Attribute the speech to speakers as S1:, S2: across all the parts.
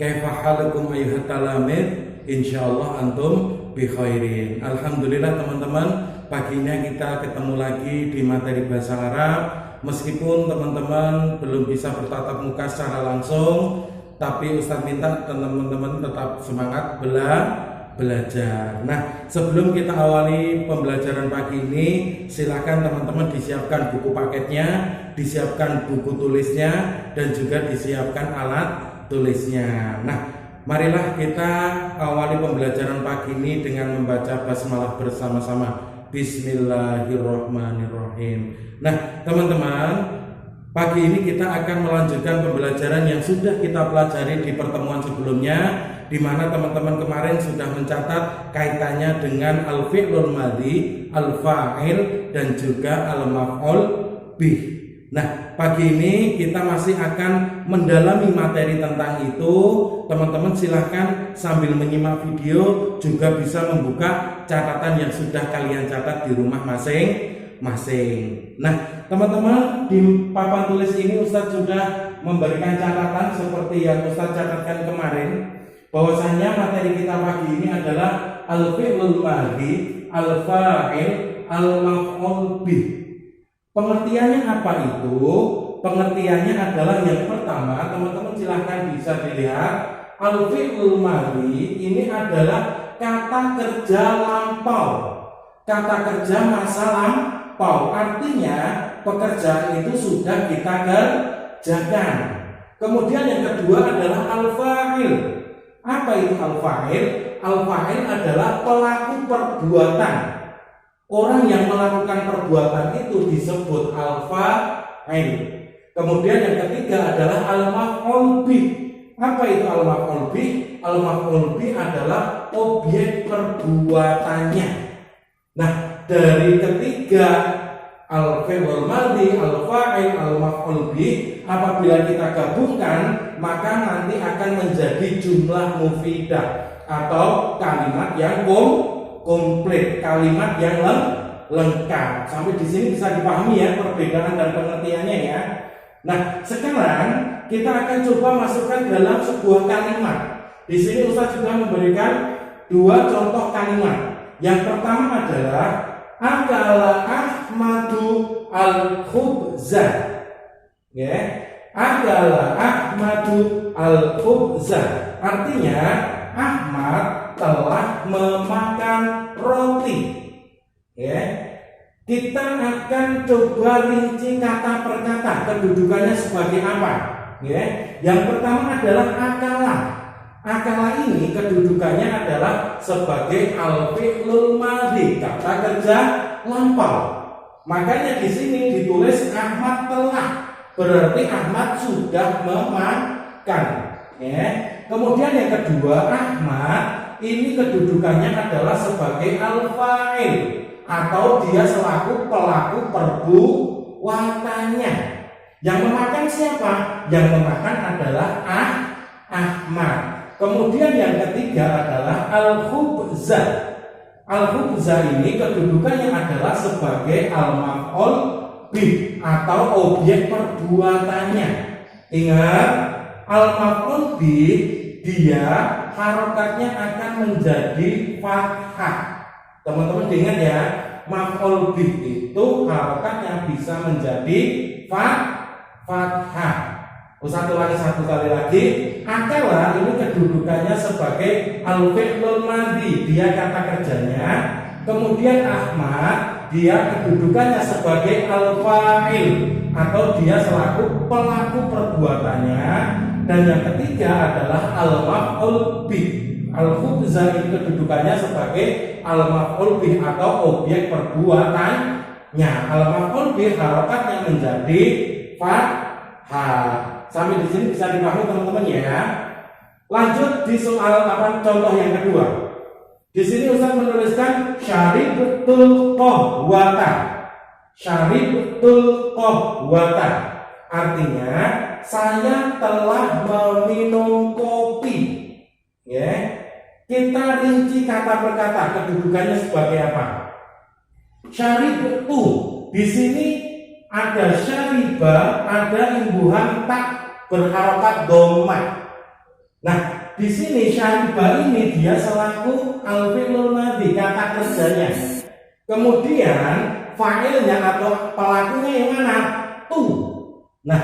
S1: Kaifa halukum ayyuhat talamid? Insyaallah antum bi khairin. Alhamdulillah teman-teman, paginya kita ketemu lagi di materi bahasa Arab. Meskipun teman-teman belum bisa bertatap muka secara langsung, tapi Ustadz minta teman-teman tetap semangat belajar. Nah, sebelum kita awali pembelajaran pagi ini, silakan teman-teman disiapkan buku paketnya, disiapkan buku tulisnya, dan juga disiapkan alat tulisnya. Nah, marilah kita awali pembelajaran pagi ini dengan membaca basmalah bersama-sama. Bismillahirrahmanirrahim. Nah, teman-teman, pagi ini kita akan melanjutkan pembelajaran yang sudah kita pelajari di pertemuan sebelumnya, di mana teman-teman kemarin sudah mencatat kaitannya dengan al-fi'lul madhi, al-fa'il, dan juga al-maf'ul bih. Nah, pagi ini kita masih akan mendalami materi tentang itu. Teman-teman silahkan sambil menyimak video juga bisa membuka catatan yang sudah kalian catat di rumah masing-masing. Nah, teman-teman, di papan tulis ini Ustadz sudah memberikan catatan seperti yang Ustadz catatkan kemarin, bahwasanya materi kita pagi ini adalah al-fi'lul madhi, al-fa'il, al-maf'ul bih. Pengertiannya apa itu? Pengertiannya adalah yang pertama, teman-teman silahkan bisa dilihat, al-fi'lul madhi ini adalah kata kerja lampau, kata kerja masa lampau. Artinya pekerjaan itu sudah kita kerjakan. Kemudian yang kedua adalah al-fa'il. Apa itu al-fa'il? Al-fa'il adalah pelaku perbuatan. Orang yang melakukan perbuatan itu disebut al-fa'il. Kemudian yang ketiga adalah al-maf'ul bih. Apa itu al-maf'ul bih? Al-maf'ul bih adalah objek perbuatannya. Nah, dari ketiga al-fi'lul madhi, al-fa'il, al-maf'ul bih, apabila kita gabungkan, maka nanti akan menjadi jumlah mufidah atau kalimat yang komplit, kalimat yang lengkap. Sampai di sini bisa dipahami ya perbedaan dan pengertiannya ya. Nah, sekarang kita akan coba masukkan dalam sebuah kalimat. Di sini Ustaz sudah memberikan dua contoh kalimat. Yang pertama adalah akala Ahmadu al-khubza. Ya, akala Ahmadu al-khubza. Artinya Ahmad telah memakan roti. Ya. Kita akan coba rinci kata per kata, kedudukannya sebagai apa. Ya. Yang pertama adalah akala. Akala ini kedudukannya adalah sebagai al-fi'lul madhi, kata kerja lampau. Makanya di sini ditulis Ahmad telah, berarti Ahmad sudah memakan. Ya. Kemudian yang kedua, Ahmad ini kedudukannya adalah sebagai al-fa'il, atau dia selaku pelaku perbuatannya. Yang memakan siapa? Yang memakan adalah Ahmad. Kemudian yang ketiga adalah al-khubza. Al-khubza ini kedudukannya adalah sebagai al-maf'ul bih, atau objek perbuatannya. Ingat, al-maf'ul bih dia harokatnya akan menjadi fathah. Teman-teman ingat ya, maf'ul bih itu harokatnya bisa menjadi fathah. Satu kali lagi, akala ini kedudukannya sebagai al-fi'lul madhi, dia kata kerjanya. Kemudian Ahmad, dia kedudukannya sebagai al-fa'il, atau dia selaku pelaku perbuatannya. Dan yang ketiga adalah al-maf'ul bih. Al-khubza ini kedudukannya sebagai al-maf'ul bih atau objek perbuatannya. Al-maf'ul bih harokatnya menjadi fathah. Sampai di sini bisa dipahami teman-teman ya. Lanjut di soal contoh yang kedua. Di sini Ustaz menuliskan syaribtul qahwata. Syaribtul qahwata. Artinya saya telah meminum kopi. Ya. Kita rinci kata per kata, kedudukannya sebagai apa? Syaribtu. Di sini ada syariba, ada imbuhan tak berharokat dhammah. Nah, di sini syariba ini dia selaku al-fi'lul madhi, kata kerjanya. Kemudian fa'ilnya atau pelakunya yang mana? Tu. Nah,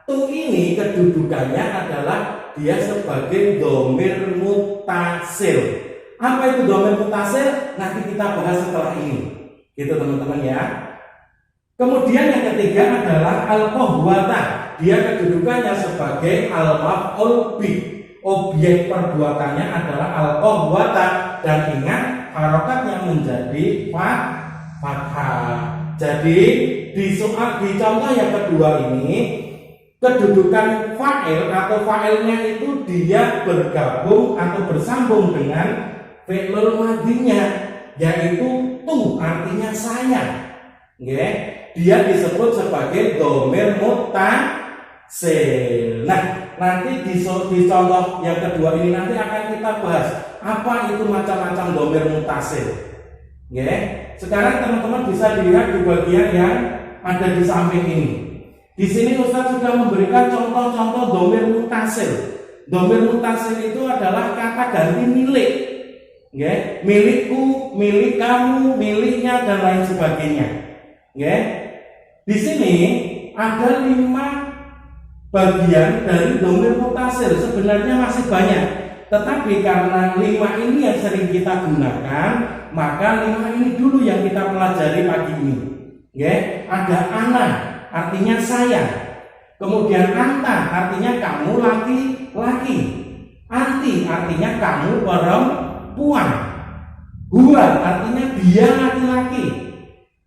S1: tu ini kedudukannya adalah dia sebagai dhamir muttasil. Apa itu dhamir muttasil? Nanti kita bahas setelah ini. Gitu teman-teman ya. Kemudian yang ketiga adalah al-qahwata. Dia kedudukannya sebagai al-maf'ul bih. Objek perbuatannya adalah al-qahwata, dan ingat harokatnya menjadi fathah. Jadi di contoh yang kedua ini kedudukan fa'il atau fa'ilnya itu dia bergabung atau bersambung dengan fi'lul madhinya, yaitu tu, artinya saya. Dia disebut sebagai dhamir muttasil. Nah, nanti di contoh yang kedua ini nanti akan kita bahas apa itu macam-macam dhamir muttasil. Sekarang teman-teman bisa dilihat di bagian yang ada di samping ini. Di sini Ustaz sudah memberikan contoh-contoh dhamir muttasil. Dhamir muttasil itu adalah kata ganti milik. Milikku, milik kamu, miliknya, dan lain sebagainya. Di sini ada 5 bagian dari dhamir muttasil. Sebenarnya masih banyak, tetapi karena 5 ini yang sering kita gunakan, maka 5 ini dulu yang kita pelajari pagi ini. Ada ana, artinya saya. Kemudian anta, artinya kamu laki-laki. Anti, artinya kamu perempuan. Huwa, artinya dia laki-laki.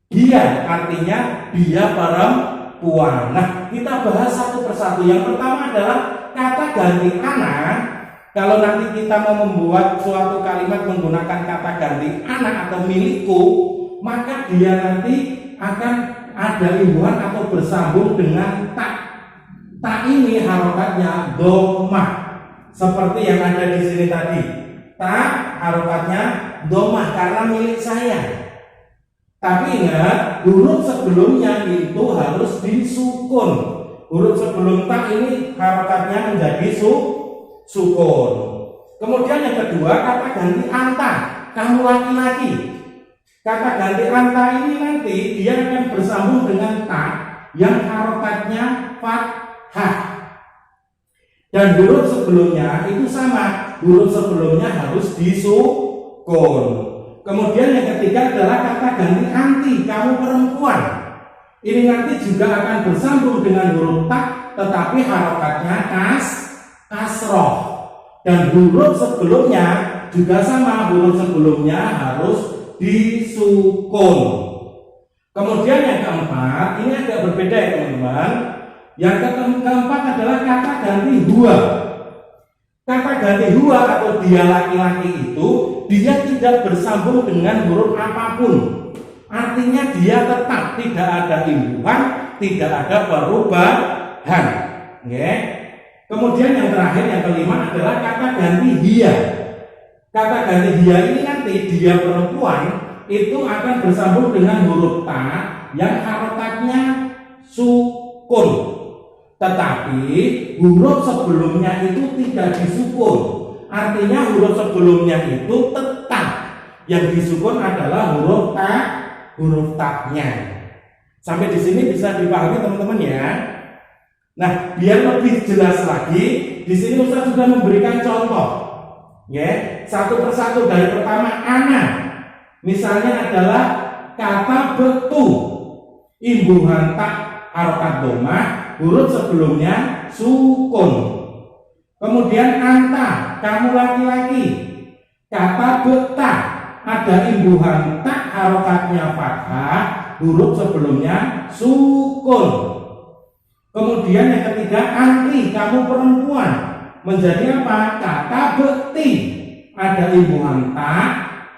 S1: Dia, artinya dia perempuan. Nah, kita bahas satu persatu. Yang pertama adalah kata ganti ana. Kalau nanti kita mau membuat suatu kalimat menggunakan kata ganti ana atau milikku, maka dia nanti akan ada imbuhan atau bersambung dengan tak. Tak ini harokatnya dhammah, seperti yang ada di sini tadi. Tak harokatnya dhammah karena milik saya. Tapi ingat, huruf sebelumnya itu harus disukun. Huruf sebelum tak ini harokatnya menjadi sukun. Kemudian yang kedua, kata ganti anta, kamu laki-laki. Kata ganti anta ini nanti dia akan bersambung dengan tak yang harokatnya fathah. Dan huruf sebelumnya itu sama, huruf sebelumnya harus disukun. Kemudian yang ketiga adalah kata ganti anti, kamu perempuan. Ini nanti juga akan bersambung dengan huruf tak, tetapi harokatnya kasroh. Dan huruf sebelumnya juga sama, huruf sebelumnya harus disukun. Kemudian yang keempat, ini agak berbeda ya teman-teman. Yang keempat adalah kata ganti huwa. Kata ganti huwa atau dia laki-laki itu dia tidak bersambung dengan huruf apapun. Artinya dia tetap tidak ada imbuhan, tidak ada perubahan. Kemudian yang terakhir, yang kelima adalah kata ganti dia. Kata ganti dia ini nanti dia perempuan itu akan bersambung dengan huruf ta yang harokatnya sukun. Tetapi huruf sebelumnya itu tidak disukun. Artinya huruf sebelumnya itu tetap. Yang disukun adalah huruf taknya. Sampai di sini bisa dipahami teman-teman ya. Nah, biar lebih jelas lagi, di sini Ustaz sudah memberikan contoh. Satu persatu. Dari pertama ana. Misalnya adalah kata betu. Imbuhan tak harokat dhammah, huruf sebelumnya sukun. Kemudian anta, kamu laki-laki. Kata beta, ada imbuhan tak harokatnya fathah, huruf sebelumnya sukun. Kemudian yang ketiga, anti, kamu perempuan. Menjadi apa? Kata bekti, ada imbuhan tak,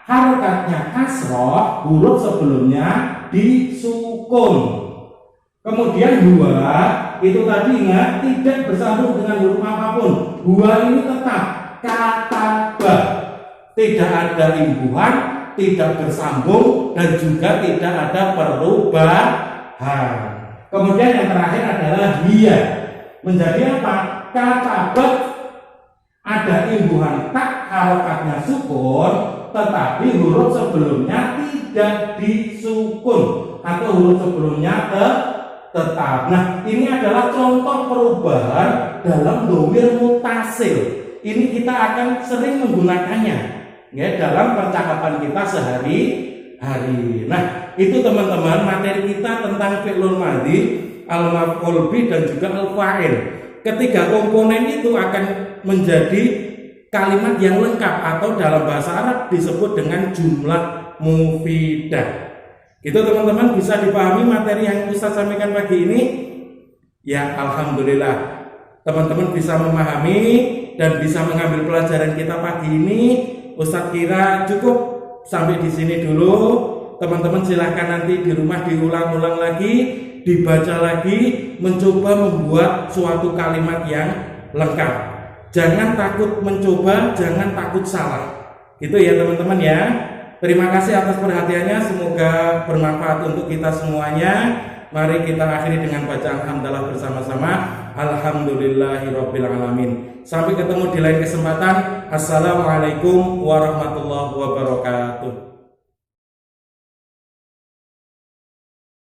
S1: harokatnya kasroh, huruf sebelumnya disukun. Kemudian huwa itu tadi ingat tidak bersambung dengan huruf apapun. Huwa ini tetap kataba, tidak ada imbuhan, tidak bersambung, dan juga tidak ada perubahan. Kemudian yang terakhir adalah hiya. Menjadi apa? Katabat, ada imbuhan tak harokatnya sukun, tetapi huruf sebelumnya tidak disukun atau huruf sebelumnya tetap. Nah, ini adalah contoh perubahan dalam dhamir mutasil. Ini kita akan sering menggunakannya ya dalam percakapan kita sehari-hari. Nah, itu teman-teman materi kita tentang fi'lul madhi, al-maf'ul bih dan juga al-fa'il. Ketiga komponen itu akan menjadi kalimat yang lengkap atau dalam bahasa Arab disebut dengan jumlah mufidah. Gitu teman-teman, bisa dipahami materi yang Ustaz sampaikan pagi ini? Ya, alhamdulillah. Teman-teman bisa memahami dan bisa mengambil pelajaran kita pagi ini. Ustaz kira cukup sampai di sini dulu. Teman-teman silahkan nanti di rumah diulang-ulang lagi, dibaca lagi, mencoba membuat suatu kalimat yang lengkap. Jangan takut mencoba, jangan takut salah. Gitu ya teman-teman ya. Terima kasih atas perhatiannya, semoga bermanfaat untuk kita semuanya. Mari kita akhiri dengan bacaan hamdalah bersama-sama. Alhamdulillahirabbil alamin. Sampai ketemu di lain kesempatan. Assalamualaikum warahmatullahi wabarakatuh.